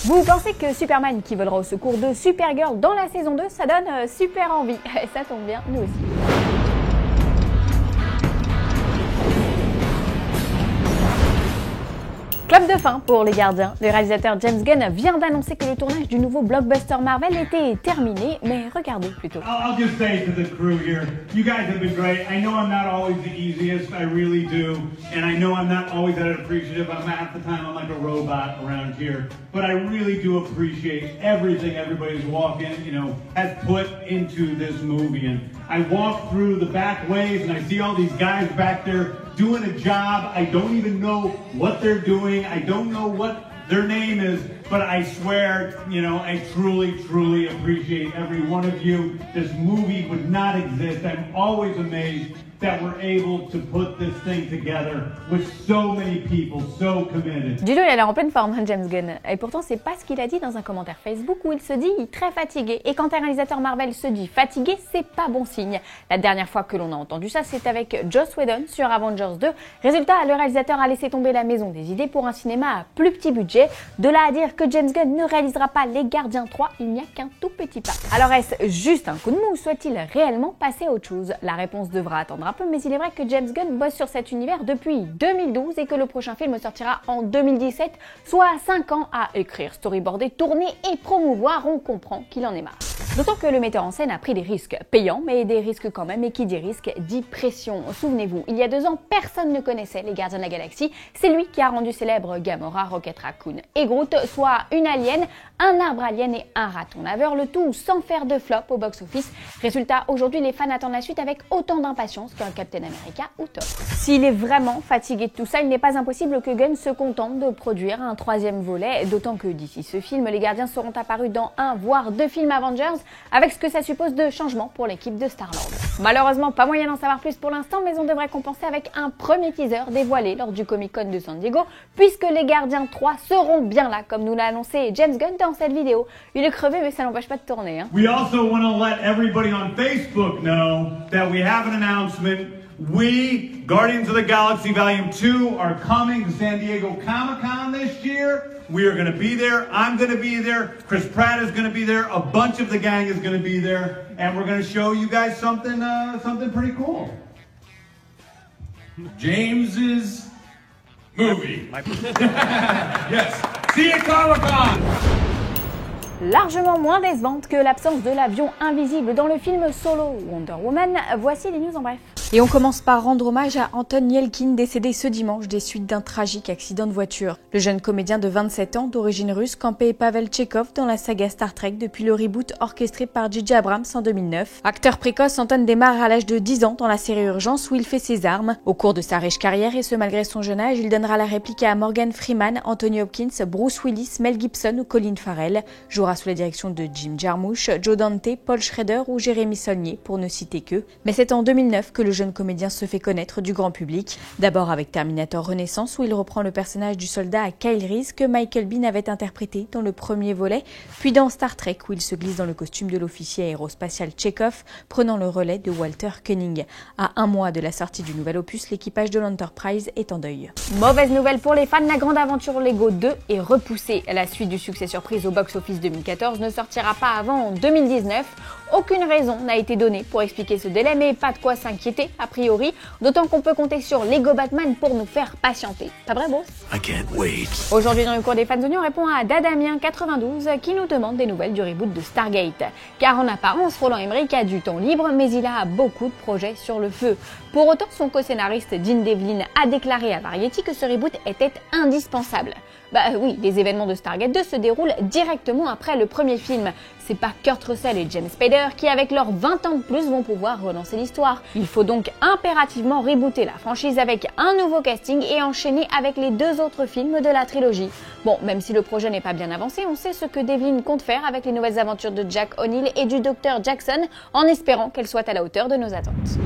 Vous pensez que Superman qui volera au secours de Supergirl dans la saison 2, ça donne super envie. Ça tombe bien, nous aussi. Clap de fin pour Les Gardiens. Le réalisateur James Gunn vient d'annoncer que le tournage du nouveau blockbuster Marvel était terminé, mais regardez plutôt. I'll just say to the crew here, you guys have been great. I know I'm not always the easiest, I really do, and I know I'm not always that appreciative. I'm half the time I'm like a robot around here, but I really do appreciate everything everybody's walking, has put into this movie. And I walk through the back ways and I see all these guys back there doing a job. I don't even know what they're doing. I don't know what their name is, but I swear, I truly appreciate every one of you. This movie would not exist. I'm always amazed that we're able to put this thing together with so many people so committed. Dis-le, il a l'air en pleine forme, James Gunn. Et pourtant, c'est pas ce qu'il a dit dans un commentaire Facebook où il se dit très fatigué. Et quand un réalisateur Marvel se dit fatigué, c'est pas bon signe. La dernière fois que l'on a entendu ça, c'est avec Joss Whedon sur Avengers 2. Résultat, le réalisateur a laissé tomber la maison des idées pour un cinéma à plus petit budget. De là à dire que James Gunn ne réalisera pas Les Gardiens 3, il n'y a qu'un tout petit pas. Alors est-ce juste un coup de mou ou souhaite-t-il réellement passer à autre chose? La réponse devra attendre un peu, mais il est vrai que James Gunn bosse sur cet univers depuis 2012 et que le prochain film sortira en 2017, soit 5 ans à écrire, storyboarder, tourner et promouvoir. On comprend qu'il en est marre. D'autant que le metteur en scène a pris des risques payants, mais des risques quand même, et qui dit risque dit pression. Souvenez-vous, il y a 2 ans, personne ne connaissait les Gardiens de la Galaxie. C'est lui qui a rendu célèbre Gamora, Rocket Raccoon et Groot, soit une alien, un arbre alien et un raton laveur, le tout sans faire de flop au box-office. Résultat, aujourd'hui, les fans attendent la suite avec autant d'impatience qu'un Captain America ou Thor. S'il est vraiment fatigué de tout ça, il n'est pas impossible que Gunn se contente de produire un 3e volet, d'autant que d'ici ce film, les Gardiens seront apparus dans 1 voire 2 films Avengers, avec ce que ça suppose de changements pour l'équipe de Star-Lord. Malheureusement, pas moyen d'en savoir plus pour l'instant, mais on devrait compenser avec un premier teaser dévoilé lors du Comic-Con de San Diego, puisque les Gardiens 3 seront bien là, comme nous l'a annoncé James Gunn dans cette vidéo. Il est crevé, mais ça n'empêche pas de tourner. We also want to let everybody on Facebook know that we have an announcement. We, Guardians of the Galaxy Volume 2, are coming to San Diego Comic-Con this year. We are going to be there. I'm going to be there. Chris Pratt is going to be there. A bunch of the gang is going to be there. And we're going to show you guys something pretty cool. James's movie. Yes. See you at Comic-Con! Largement moins décevante que l'absence de l'avion invisible dans le film solo Wonder Woman. Voici les news en bref. Et on commence par rendre hommage à Anton Yelkin, décédé ce dimanche des suites d'un tragique accident de voiture. Le jeune comédien de 27 ans, d'origine russe, campait Pavel Tchekhov dans la saga Star Trek depuis le reboot orchestré par J.J. Abrams en 2009. Acteur précoce, Anton démarre à l'âge de 10 ans dans la série Urgence où il fait ses armes. Au cours de sa riche carrière, et ce malgré son jeune âge, il donnera la réplique à Morgan Freeman, Anthony Hopkins, Bruce Willis, Mel Gibson ou Colin Farrell. Jouera sous la direction de Jim Jarmusch, Joe Dante, Paul Schrader ou Jérémy Saulnier, pour ne citer qu'eux. Mais c'est en 2009 que le jeune comédien se fait connaître du grand public. D'abord avec Terminator Renaissance où il reprend le personnage du soldat Kyle Reese que Michael Biehn avait interprété dans le premier volet, puis dans Star Trek où il se glisse dans le costume de l'officier aérospatial Chekhov, prenant le relais de Walter Koenig. À 1 mois de la sortie du nouvel opus, l'équipage de l'Enterprise est en deuil. Mauvaise nouvelle pour les fans, la grande aventure Lego 2 est repoussée. La suite du succès surprise au box-office 2014 ne sortira pas avant 2019. Aucune raison n'a été donnée pour expliquer ce délai, mais pas de quoi s'inquiéter, a priori, d'autant qu'on peut compter sur Lego Batman pour nous faire patienter. Pas vrai, boss? I can't wait. Aujourd'hui, dans le cours des fans oignons, on répond à Dadamien92 qui nous demande des nouvelles du reboot de Stargate. Car en apparence, Roland Emmerich a du temps libre, mais il a beaucoup de projets sur le feu. Pour autant, son co-scénariste Dean Devlin a déclaré à Variety que ce reboot était indispensable. Bah oui, les événements de Stargate 2 se déroulent directement après le premier film. C'est pas Kurt Russell et James Spader qui, avec leurs 20 ans de plus, vont pouvoir relancer l'histoire. Il faut donc impérativement rebooter la franchise avec un nouveau casting et enchaîner avec les 2 autres films de la trilogie. Bon, même si le projet n'est pas bien avancé, on sait ce que Devlin compte faire avec les nouvelles aventures de Jack O'Neill et du Dr. Jackson, en espérant qu'elles soient à la hauteur de nos attentes.